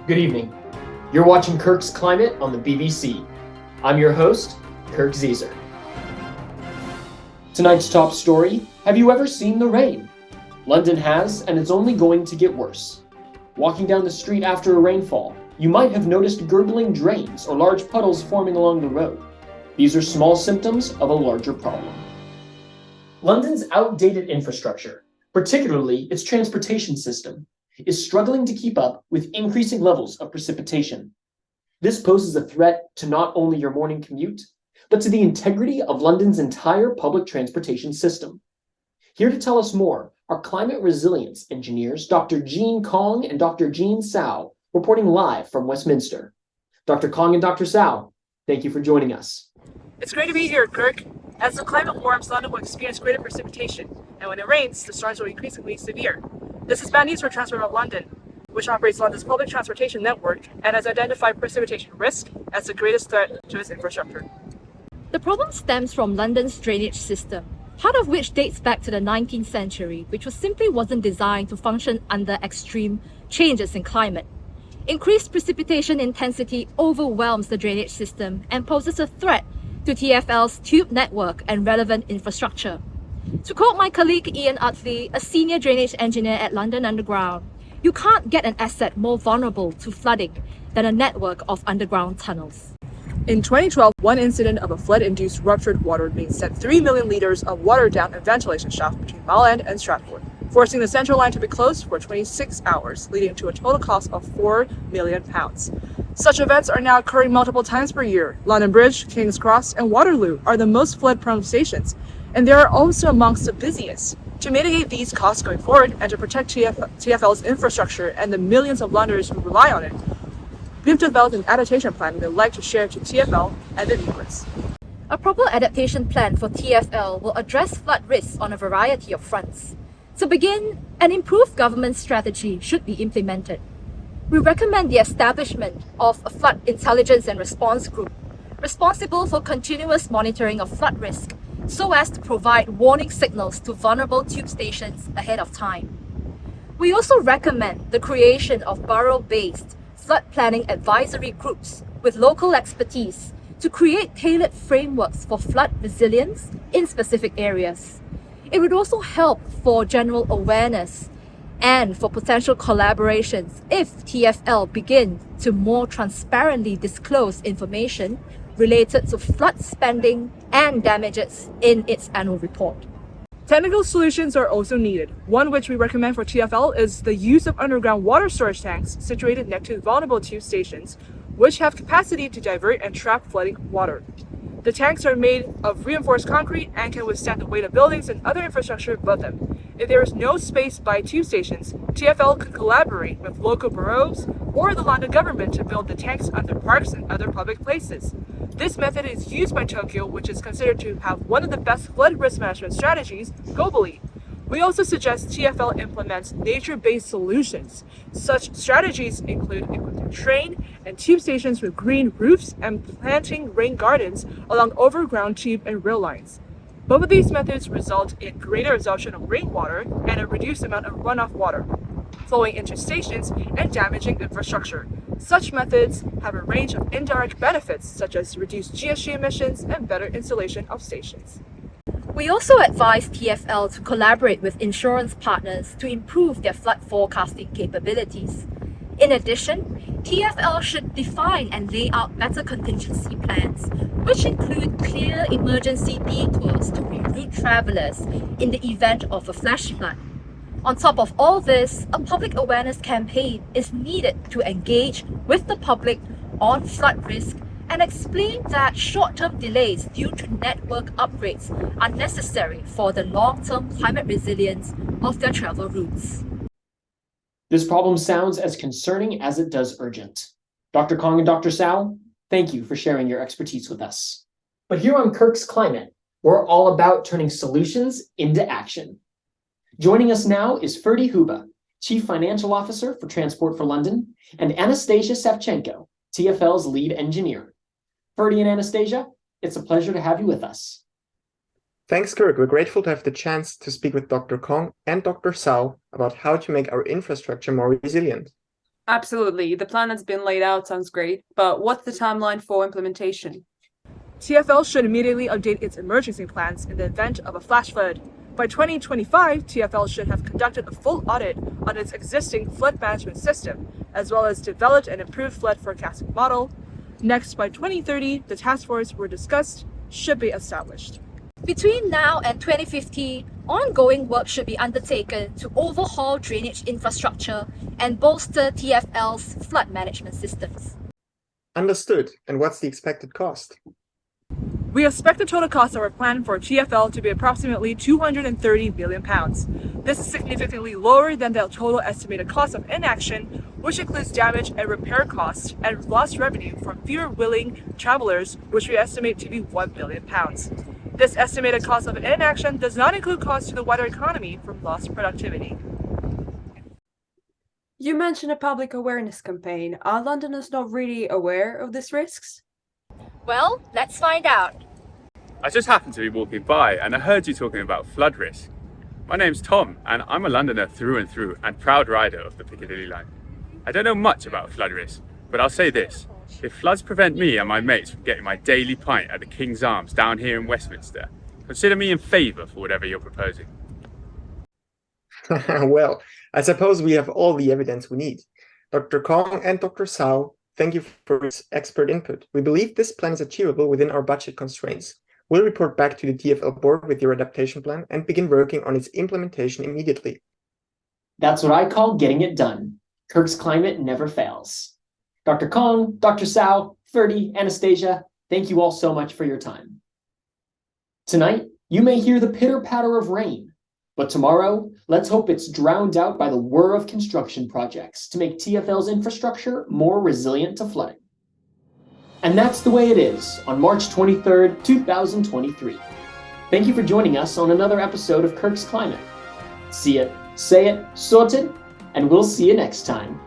Good evening. You're watching Kirk's Climate on the BBC. I'm your host, Kirk Zieser. Tonight's top story, have you ever seen the rain? London has, and it's only going to get worse. Walking down the street after a rainfall, you might have noticed gurgling drains or large puddles forming along the road. These are small symptoms of a larger problem. London's outdated infrastructure, particularly its transportation system, is struggling to keep up with increasing levels of precipitation. This poses a threat to not only your morning commute, but to the integrity of London's entire public transportation system. Here to tell us more are climate resilience engineers Dr. Kong and Dr. Sau, reporting live from Westminster. Dr. Kong and Dr. Sau, thank you for joining us. It's great to be here, Kirk. As the climate warms, London will experience greater precipitation, and when it rains, the storms will be increasingly severe. This is bad news for Transport for London, which operates London's public transportation network and has identified precipitation risk as the greatest threat to its infrastructure. The problem stems from London's drainage system, part of which dates back to the 19th century, which simply wasn't designed to function under extreme changes in climate. Increased precipitation intensity overwhelms the drainage system and poses a threat to TfL's tube network and relevant infrastructure. To quote my colleague Ian Utley, a senior drainage engineer at London Underground, you can't get an asset more vulnerable to flooding than a network of underground tunnels. In 2012, one incident of a flood-induced ruptured water main sent 3 million litres of water down a ventilation shaft between Mile End and Stratford, forcing the central line to be closed for 26 hours, leading to a total cost of £4 million. Such events are now occurring multiple times per year. London Bridge, King's Cross, and Waterloo are the most flood-prone stations, and they are also amongst the busiest. To mitigate these costs going forward and to protect TfL's infrastructure and the millions of Londoners who rely on it, we've developed an adaptation plan we'd like to share to TfL and the viewers. A proper adaptation plan for TfL will address flood risks on a variety of fronts. To begin, an improved government strategy should be implemented. We recommend the establishment of a flood intelligence and response group responsible for continuous monitoring of flood risk so as to provide warning signals to vulnerable tube stations ahead of time. We also recommend the creation of borough-based flood planning advisory groups with local expertise to create tailored frameworks for flood resilience in specific areas. It would also help for general awareness and for potential collaborations if TfL begin to more transparently disclose information related to flood spending and damages in its annual report. Technical solutions are also needed. One which we recommend for TfL is the use of underground water storage tanks situated next to vulnerable tube stations, which have capacity to divert and trap flooding water. The tanks are made of reinforced concrete and can withstand the weight of buildings and other infrastructure above them. If there is no space by tube stations, TfL could collaborate with local boroughs or the London government to build the tanks under parks and other public places. This method is used by Tokyo, which is considered to have one of the best flood risk management strategies globally. We also suggest TfL implements nature-based solutions. Such strategies include equipping train and tube stations with green roofs and planting rain gardens along overground tube and rail lines. Both of these methods result in greater absorption of rainwater and a reduced amount of runoff water flowing into stations and damaging infrastructure. Such methods have a range of indirect benefits such as reduced GHG emissions and better insulation of stations. We also advise TfL to collaborate with insurance partners to improve their flood forecasting capabilities. In addition, TfL should define and lay out better contingency plans, which include clear emergency detours to reroute travelers in the event of a flash flood. On top of all this, a public awareness campaign is needed to engage with the public on flood risk and explain that short-term delays due to network upgrades are necessary for the long-term climate resilience of their travel routes. This problem sounds as concerning as it does urgent. Dr. Kong and Dr. Sau, thank you for sharing your expertise with us. But here on Kirk's Climate, we're all about turning solutions into action. Joining us now is Ferdi Huber, Chief Financial Officer for Transport for London, and Anastasiya Savchenko, TfL's lead engineer. Ferdi and Anastasia, it's a pleasure to have you with us. Thanks, Kirk. We're grateful to have the chance to speak with Dr. Kong and Dr. Sau about how to make our infrastructure more resilient. Absolutely. The plan that's been laid out sounds great, but what's the timeline for implementation? TfL should immediately update its emergency plans in the event of a flash flood. By 2025, TfL should have conducted a full audit on its existing flood management system, as well as developed an improved flood forecasting model. Next, by 2030, the task force were discussed should be established. Between now and 2050, ongoing work should be undertaken to overhaul drainage infrastructure and bolster TfL's flood management systems. Understood. And what's the expected cost? We expect the total cost of our plan for TfL to be approximately £230 million. This is significantly lower than the total estimated cost of inaction, which includes damage and repair costs and lost revenue from fewer willing travelers, which we estimate to be £1 billion. This estimated cost of inaction does not include costs to the wider economy from lost productivity. You mentioned a public awareness campaign. Are Londoners not really aware of these risks? Well, let's find out. I just happened to be walking by and I heard you talking about flood risk. My name's Tom and I'm a Londoner through and through and proud rider of the Piccadilly line. I don't know much about flood risk, but I'll say this. If floods prevent me and my mates from getting my daily pint at the King's Arms down here in Westminster, consider me in favour for whatever you're proposing. Well, I suppose we have all the evidence we need. Dr. Kong and Dr. Sau, thank you for this expert input. We believe this plan is achievable within our budget constraints. We'll report back to the TfL board with your adaptation plan and begin working on its implementation immediately. That's what I call getting it done. Kirk's Climate never fails. Dr. Kong, Dr. Sau, Ferdi, Anastasiya, thank you all so much for your time. Tonight, you may hear the pitter-patter of rain, but tomorrow, let's hope it's drowned out by the whir of construction projects to make TfL's infrastructure more resilient to flooding. And that's the way it is on March 23rd, 2023. Thank you for joining us on another episode of Kirk's Climate. See it, say it, sorted, and we'll see you next time.